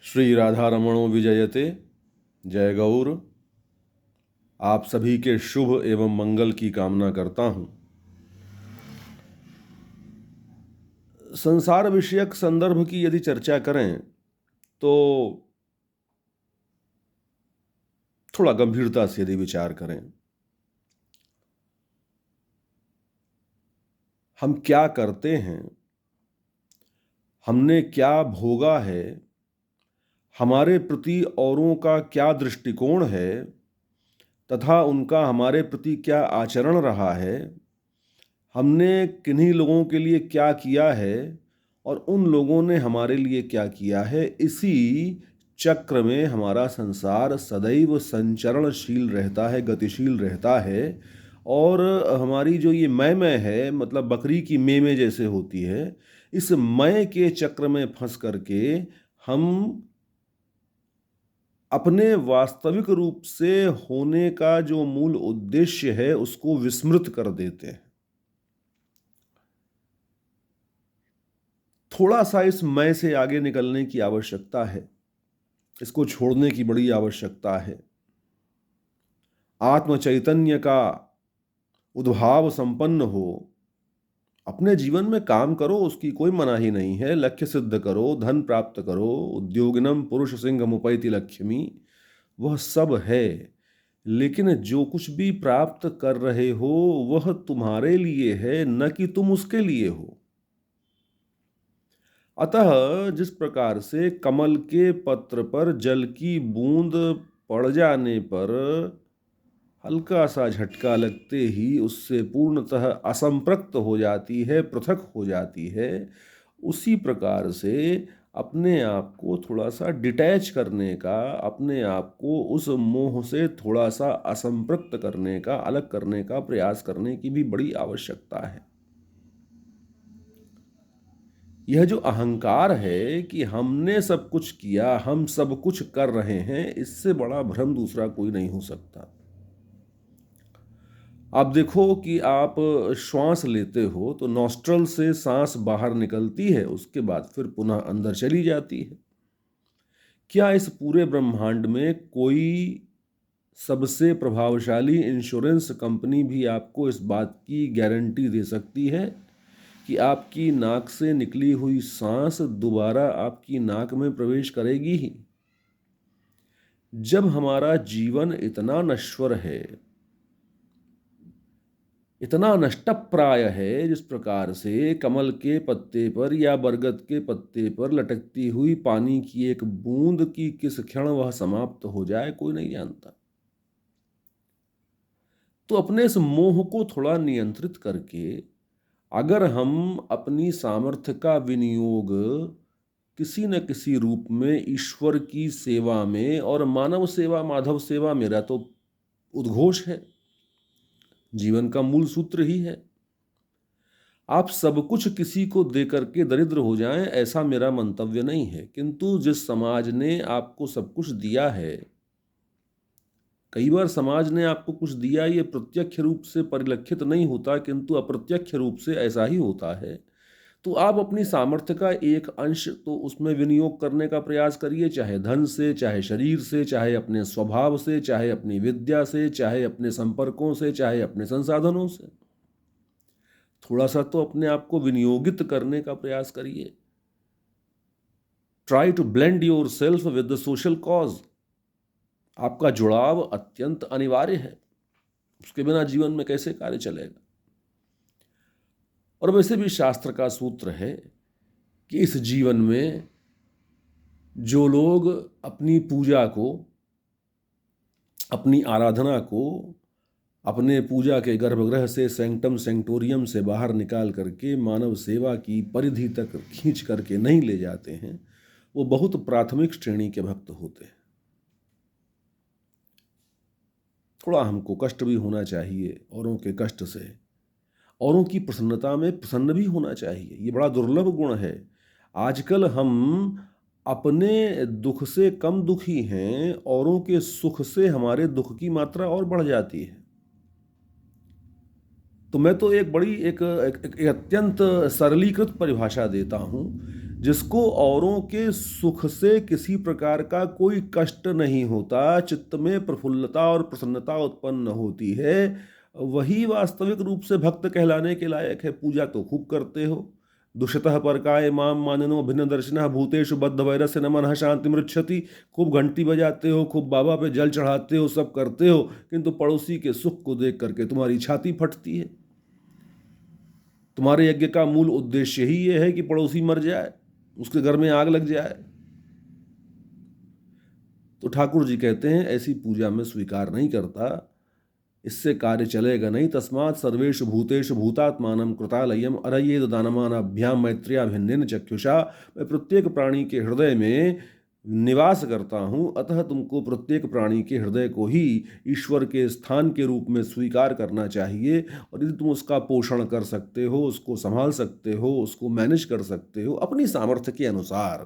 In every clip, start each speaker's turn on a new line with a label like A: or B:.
A: श्री राधा रमणो विजयते। जय गौर। आप सभी के शुभ एवं मंगल की कामना करता हूं। संसार विषयक संदर्भ की यदि चर्चा करें तो थोड़ा गंभीरता से यदि विचार करें, हम क्या करते हैं, हमने क्या भोगा है, हमारे प्रति औरों का क्या दृष्टिकोण है तथा उनका हमारे प्रति क्या आचरण रहा है, हमने किन्हीं लोगों के लिए क्या किया है और उन लोगों ने हमारे लिए क्या किया है, इसी चक्र में हमारा संसार सदैव संचरणशील रहता है, गतिशील रहता है। और हमारी जो ये मैं है, मतलब बकरी की में जैसे होती है, इस मैं के चक्र में फंस करके हम अपने वास्तविक रूप से होने का जो मूल उद्देश्य है उसको विस्मृत कर देते हैं। थोड़ा सा इस मैं से आगे निकलने की आवश्यकता है, इसको छोड़ने की बड़ी आवश्यकता है। आत्म चैतन्य का उद्भाव संपन्न हो, अपने जीवन में काम करो, उसकी कोई मनाही नहीं है। लक्ष्य सिद्ध करो, धन प्राप्त करो, उद्योगिनम पुरुष सिंह मुपैति लक्ष्मी, वह सब है। लेकिन जो कुछ भी प्राप्त कर रहे हो वह तुम्हारे लिए है, न कि तुम उसके लिए हो। अतः जिस प्रकार से कमल के पत्र पर जल की बूंद पड़ जाने पर हल्का सा झटका लगते ही उससे पूर्णतः असंपृक्त हो जाती है, पृथक हो जाती है, उसी प्रकार से अपने आप को थोड़ा सा डिटैच करने का, अपने आप को उस मोह से थोड़ा सा असंपृक्त करने का, अलग करने का प्रयास करने की भी बड़ी आवश्यकता है। यह जो अहंकार है कि हमने सब कुछ किया, हम सब कुछ कर रहे हैं, इससे बड़ा भ्रम दूसरा कोई नहीं हो सकता। आप देखो कि आप श्वास लेते हो तो नॉस्ट्रल से सांस बाहर निकलती है, उसके बाद फिर पुनः अंदर चली जाती है। क्या इस पूरे ब्रह्मांड में कोई सबसे प्रभावशाली इंश्योरेंस कंपनी भी आपको इस बात की गारंटी दे सकती है कि आपकी नाक से निकली हुई सांस दोबारा आपकी नाक में प्रवेश करेगी ही? जब हमारा जीवन इतना नश्वर है, इतना नष्टप्राय है, जिस प्रकार से कमल के पत्ते पर या बरगद के पत्ते पर लटकती हुई पानी की एक बूंद की किस क्षण वह समाप्त हो जाए कोई नहीं जानता। तो अपने इस मोह को थोड़ा नियंत्रित करके अगर हम अपनी सामर्थ्य का विनियोग किसी न किसी रूप में ईश्वर की सेवा में, और मानव सेवा माधव सेवा मेरा तो उद्घोष है, जीवन का मूल सूत्र ही है। आप सब कुछ किसी को दे करके दरिद्र हो जाएं, ऐसा मेरा मंतव्य नहीं है, किंतु जिस समाज ने आपको सब कुछ दिया है, कई बार समाज ने आपको कुछ दिया ये प्रत्यक्ष रूप से परिलक्षित नहीं होता, किंतु अप्रत्यक्ष रूप से ऐसा ही होता है। तो आप अपनी सामर्थ्य का एक अंश तो उसमें विनियोग करने का प्रयास करिए, चाहे धन से, चाहे शरीर से, चाहे अपने स्वभाव से, चाहे अपनी विद्या से, चाहे अपने संपर्कों से, चाहे अपने संसाधनों से। थोड़ा सा तो अपने आप को विनियोगित करने का प्रयास करिए। Try to blend yourself with the social cause. आपका जुड़ाव अत्यंत अनिवार्य है, उसके बिना जीवन में कैसे कार्य चलेगा। और वैसे भी शास्त्र का सूत्र है कि इस जीवन में जो लोग अपनी पूजा को, अपनी आराधना को अपने पूजा के गर्भगृह से, सेंक्टम सेंक्टोरियम से बाहर निकाल करके मानव सेवा की परिधि तक खींच करके नहीं ले जाते हैं, वो बहुत प्राथमिक श्रेणी के भक्त होते हैं। थोड़ा हमको कष्ट भी होना चाहिए औरों के कष्ट से, औरों की प्रसन्नता में प्रसन्न भी होना चाहिए। ये बड़ा दुर्लभ गुण है। आजकल हम अपने दुख से कम दुखी हैं, औरों के सुख से हमारे दुख की मात्रा और बढ़ जाती है। तो मैं तो एक बड़ी एक अत्यंत सरलीकृत परिभाषा देता हूं। जिसको औरों के सुख से किसी प्रकार का कोई कष्ट नहीं होता, चित्त में प्रफुल्लता और प्रसन्नता उत्पन्न होती है, वही वास्तविक रूप से भक्त कहलाने के लायक है। पूजा तो खूब करते हो, दुष्टः परकाय माम माननो भिन्न दर्शनः भूतेषु बद्ध वैरस्य न मनः शांति मृच्छति। खूब घंटी बजाते हो, खूब बाबा पे जल चढ़ाते हो, सब करते हो, किंतु पड़ोसी के सुख को देख करके तुम्हारी छाती फटती है। तुम्हारे यज्ञ का मूल उद्देश्य ही ये है कि पड़ोसी मर जाए, उसके घर में आग लग जाए। तो ठाकुर जी कहते हैं ऐसी पूजा में स्वीकार नहीं करता, इससे कार्य चलेगा नहीं। तस्मात् सर्वेषु भूतेषु भूतात्मानं कृतालयम अरयेद दानमानाभ्याम मैत्र्याभिन्नेन चक्षुषा। मैं प्रत्येक प्राणी के हृदय में निवास करता हूँ, अतः तुमको प्रत्येक प्राणी के हृदय को ही ईश्वर के स्थान के रूप में स्वीकार करना चाहिए। और यदि तुम उसका पोषण कर सकते हो, उसको संभाल सकते हो, उसको मैनेज कर सकते हो अपनी सामर्थ्य के अनुसार,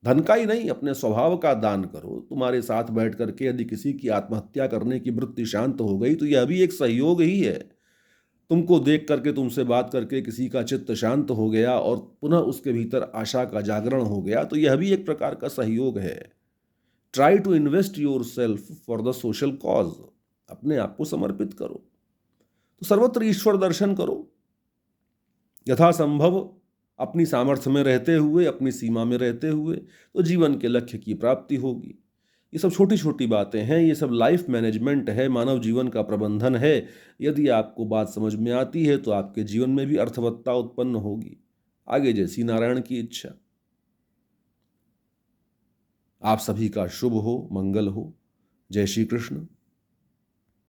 A: धन का ही नहीं अपने स्वभाव का दान करो। तुम्हारे साथ बैठ करके यदि किसी की आत्महत्या करने की वृत्ति शांत हो गई तो यह भी एक सहयोग ही है। तुमको देख करके, तुमसे बात करके किसी का चित्त शांत हो गया और पुनः उसके भीतर आशा का जागरण हो गया तो यह भी एक प्रकार का सहयोग है। Try to invest yourself for the social cause. अपने आप को समर्पित करो। तो सर्वत्र ईश्वर दर्शन करो, यथासंभव अपनी सामर्थ्य में रहते हुए, अपनी सीमा में रहते हुए, तो जीवन के लक्ष्य की प्राप्ति होगी। ये सब छोटी छोटी बातें हैं, ये सब लाइफ मैनेजमेंट है, मानव जीवन का प्रबंधन है। यदि आपको बात समझ में आती है तो आपके जीवन में भी अर्थवत्ता उत्पन्न होगी। आगे जैसी नारायण की इच्छा। आप सभी का शुभ हो, मंगल हो। जय श्री कृष्ण।